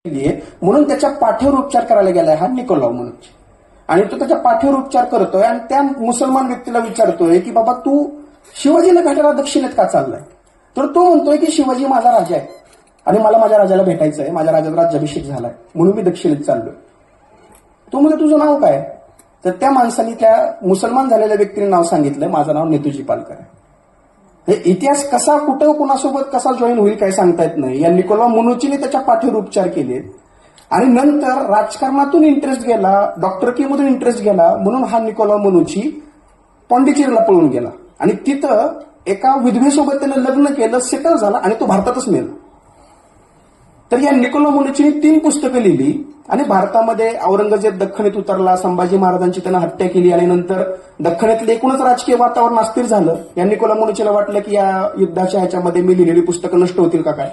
म्हणून त्याच्या पाठीवर उपचार करायला गेलाय हा निकोलाव म्हणून. आणि तो त्याच्या पाठीवर उपचार करतोय आणि त्या मुसलमान व्यक्तीला विचारतोय की बाबा तू शिवाजीला भेटायला दक्षिणेत का चाललाय. तर तो म्हणतोय की शिवाजी माझा राजा आहे आणि मला माझ्या राजाला भेटायचं आहे, माझ्या राजाचा राज्याभिषेक झालाय म्हणून मी दक्षिणेत चाललोय. तो म्हणजे तुझं नाव काय. तर त्या माणसाने त्या मुसलमान झालेल्या व्यक्तीने नाव सांगितलं, माझं नाव नेतूजी पालकर आहे. हे इतिहास कसा कुठं कुणासोबत कसा जॉईन होईल काय सांगता येत नाही. या निकोलाव मुनुचीने त्याच्या पाठीवर उपचार केले आणि नंतर राजकारणातून इंटरेस्ट गेला, डॉक्टरकीमधून इंटरेस्ट गेला म्हणून हा निकोलाव मुनुची पॉंडिचेरीला पळून गेला आणि तिथं एका विधवेसोबत त्यानं लग्न केलं, सेटल झाला आणि तो भारतातच मेला. तर या निकोलाव मुनुचीने 3 पुस्तकं लिहिली आणि भारतामध्ये औरंगजेब दख्खनीत उतरला, संभाजी महाराजांची त्यानं हत्या केली आणि नंतर दख्खनीतलं एकूणच राजकीय वातावरण अस्थिर झालं. या निकोलाव मुनुचीला वाटलं की या युद्धाच्या ह्याच्यामध्ये मी लिहिलेली पुस्तकं नष्ट होतील का काय,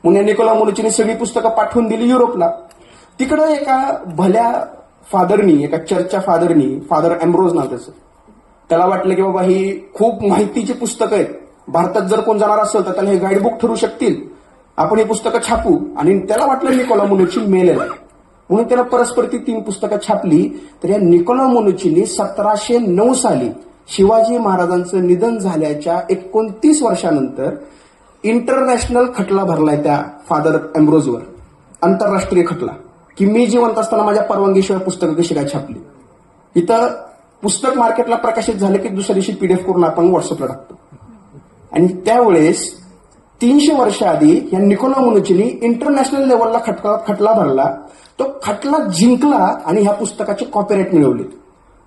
म्हणून या निकोलाव मुनुचीने सगळी पुस्तकं पाठवून दिली युरोपला. तिकडं एका भल्या फादरनी, एका चर्चच्या फादरनी, फादर एम्ब्रोज नाव त्याचं, त्याला वाटलं की बाबा ही खूप माहितीची पुस्तकं आहेत, भारतात जर कोण जाणार असेल तर त्याला हे गाईडबुक ठरू शकतील, आपण ही पुस्तकं छापू. आणि त्याला वाटलं निकोलाव मुनुची मेलेला आहे म्हणून त्याला परस्पर ती 3 पुस्तकं छापली. तर या निकोलाव मुनुचीने 1709 साली शिवाजी महाराजांचं निधन झाल्याच्या 29 वर्षानंतर इंटरनॅशनल खटला भरलाय त्या फादर एम्ब्रोजवर, आंतरराष्ट्रीय खटला, की मी जिवंत असताना माझ्या परवानगीशिवाय पुस्तकं कशी काय छापली. इथं पुस्तक मार्केटला प्रकाशित झालं की दुसऱ्या दिवशी पीडीएफ करून आपण व्हॉट्सअपला टाकतो. आणि त्यावेळेस 300 वर्ष आधी या निकोलाव मुनुचीने इंटरनॅशनल लेवलला खटला भरला, तो खटला जिंकला आणि ह्या पुस्तकाचे कॉपीराईट मिळवले.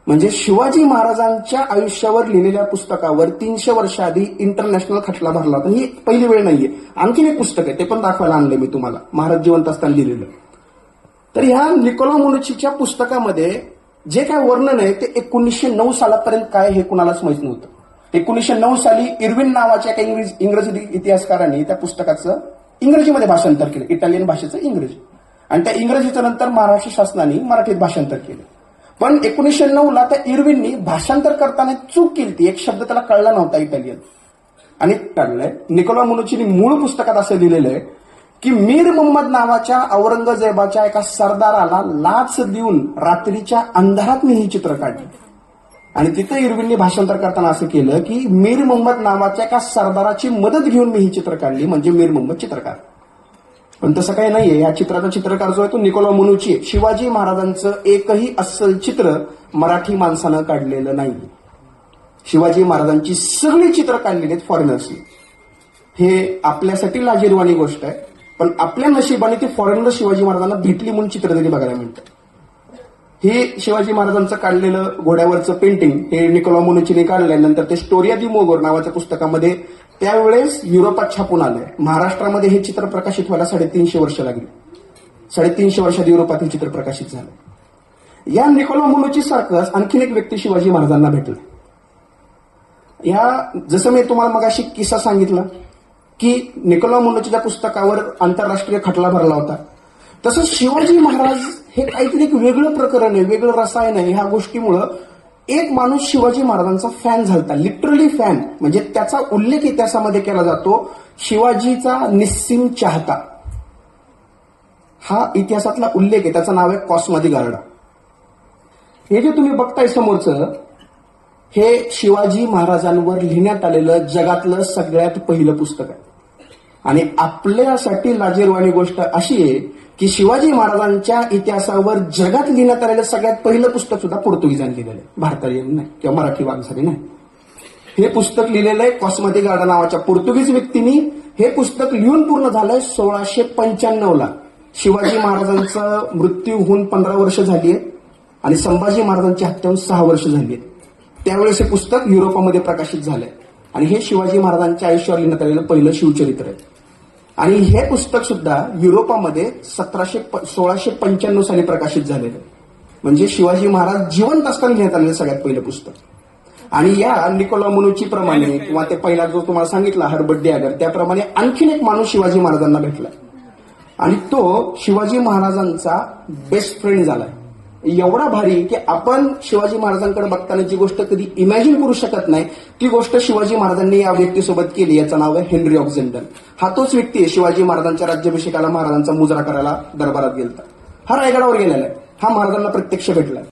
म्हणजे शिवाजी महाराजांच्या आयुष्यावर लिहिलेल्या पुस्तकावर 300 वर्ष आधी इंटरनॅशनल खटला भरला होता. ही पहिली वेळ नाहीये. आणखीन एक पुस्तक आहे, ते पण दाखवायला आणलं मी तुम्हाला, महाराज जिवंत असताना लिहिलेलं. तर ह्या निकोलाव मुनुचीच्या पुस्तकामध्ये जे काय वर्णन आहे ते 1909 सालापर्यंत काय हे कुणालाच माहित नव्हतं. 1909 साली इर्विन नावाच्या एका इंग्रजी इतिहासकारांनी त्या पुस्तकाचं इंग्रजीमध्ये भाषांतर केलं, इटालियन भाषेचं इंग्रजी, आणि त्या इंग्रजीचं नंतर महाराष्ट्र शासनाने मराठीत भाषांतर केलं. पण 1909 ला त्या इर्विननी भाषांतर करताना चूक केली, एक शब्द त्याला कळला नव्हता इटालियन, आणि काढलंय. निकोलाव मुनुचीने मूळ पुस्तकात असं लिहिलेलं आहे की मीर मोहम्मद नावाच्या औरंगजेबाच्या एका सरदाराला लाच देऊन रात्रीच्या अंधारात मी ही चित्र काढली. आणि तिथं इर्विननी भाषांतर करताना असं केलं की मीर मोहम्मद नावाच्या एका सरदाराची मदत घेऊन मी ही चित्र काढली, म्हणजे मीर मोहम्मद चित्रकार. पण तसं काही नाहीये. या चित्राचा चित्रकार जो आहे तो निकोलाव मुनुची. शिवाजी महाराजांचं एकही अस्सल चित्र मराठी माणसानं काढलेलं नाही. शिवाजी महाराजांची सगळी चित्र काढलेली आहेत फॉरेनर्सनी. हे आपल्यासाठी लाजिरवाणी गोष्ट आहे, पण आपल्या नशिबाने ती फॉरेनर शिवाजी महाराजांना भेटली म्हणून चित्र तरी बघायला मिळतं. हे शिवाजी महाराजांचं काढलेलं घोड्यावरचं पेंटिंग हे निकोलाव मुनुचीने काढल्यानंतर ते स्टोरिया दी मोगोर नावाच्या पुस्तकामध्ये त्यावेळेस युरोपात छापून आलंय. महाराष्ट्रामध्ये हे चित्र प्रकाशित व्हायला 350 वर्ष लागली. 350 वर्षात युरोपात हे चित्र प्रकाशित झालं. या निकोलाव मुनुची सारखंच आणखीन एक व्यक्ती शिवाजी महाराजांना भेटला. या जसं मी तुम्हाला मगाशी किस्सा सांगितला की निकोलाव मुनुचीच्या पुस्तकावर आंतरराष्ट्रीय खटला भरला होता, तसंच शिवाजी महाराज हे काहीतरी एक वेगळं प्रकरण आहे, वेगळं रसायन आहे. ह्या गोष्टीमुळं एक माणूस शिवाजी महाराजांचा फॅन झालता, लिटरली फॅन. म्हणजे त्याचा उल्लेख इतिहासामध्ये केला जातो, शिवाजीचा निस्सीम चाहता, हा इतिहासातला उल्लेख आहे. त्याचं नाव आहे कॉस्मा दी गार्डा. हे जे तुम्ही बघताय समोरचं, हे शिवाजी महाराजांवर लिहिण्यात आलेलं जगातलं सगळ्यात पहिलं पुस्तक आहे. आणि आपल्यासाठी लाजिरवाणी गोष्ट अशी आहे की शिवाजी महाराजांच्या इतिहासावर जगात लिहिण्यात आलेलं सगळ्यात पहिलं पुस्तक सुद्धा पोर्तुगीजांनी लिहिलेलं आहे, भारतीय नाही किंवा मराठी माणसाने नाही. हे पुस्तक लिहिलेलं आहे कॉस्मा दी गार्डा नावाच्या पोर्तुगीज व्यक्तींनी. हे पुस्तक लिहून पूर्ण झालंय 1695 ला. शिवाजी महाराजांचा मृत्यू होऊन 15 वर्ष झाली आहे आणि संभाजी महाराजांची हत्या होऊन 6 वर्ष झाली आहे. त्यावेळेस हे पुस्तक युरोपामध्ये प्रकाशित झालंय आणि हे शिवाजी महाराजांच्या आयुष्यावर लिहिण्यात आलेलं पहिलं शिवचरित्र आहे. आणि हे पुस्तक सुद्धा युरोपामध्ये 1695 साली प्रकाशित झालेलं, म्हणजे शिवाजी महाराज जिवंत असताना लिहिण्यात आलेलं सगळ्यात पहिलं पुस्तक. आणि या निकोलाव मुनुची प्रमाणे किंवा ते पहिला जो तुम्हाला सांगितला हर्बर्ट डॅगर, त्याप्रमाणे आणखीन एक माणूस शिवाजी महाराजांना भेटला आणि तो शिवाजी महाराजांचा बेस्ट फ्रेंड झालाय. एवढा भारी की आपण शिवाजी महाराजांकडे बघताना जी गोष्ट कधी इमॅजिन करू शकत नाही ती गोष्ट शिवाजी महाराजांनी या व्यक्तीसोबत केली. याचं नाव आहे हेनरी ऑक्झेंडन. हा तोच व्यक्ती आहे शिवाजी महाराजांच्या राज्याभिषेकाला महाराजांचा मुजरा करायला दरबारात गेलता. हा रायगडावर गेलेला आहे. हा महाराजांना प्रत्यक्ष भेटलाय.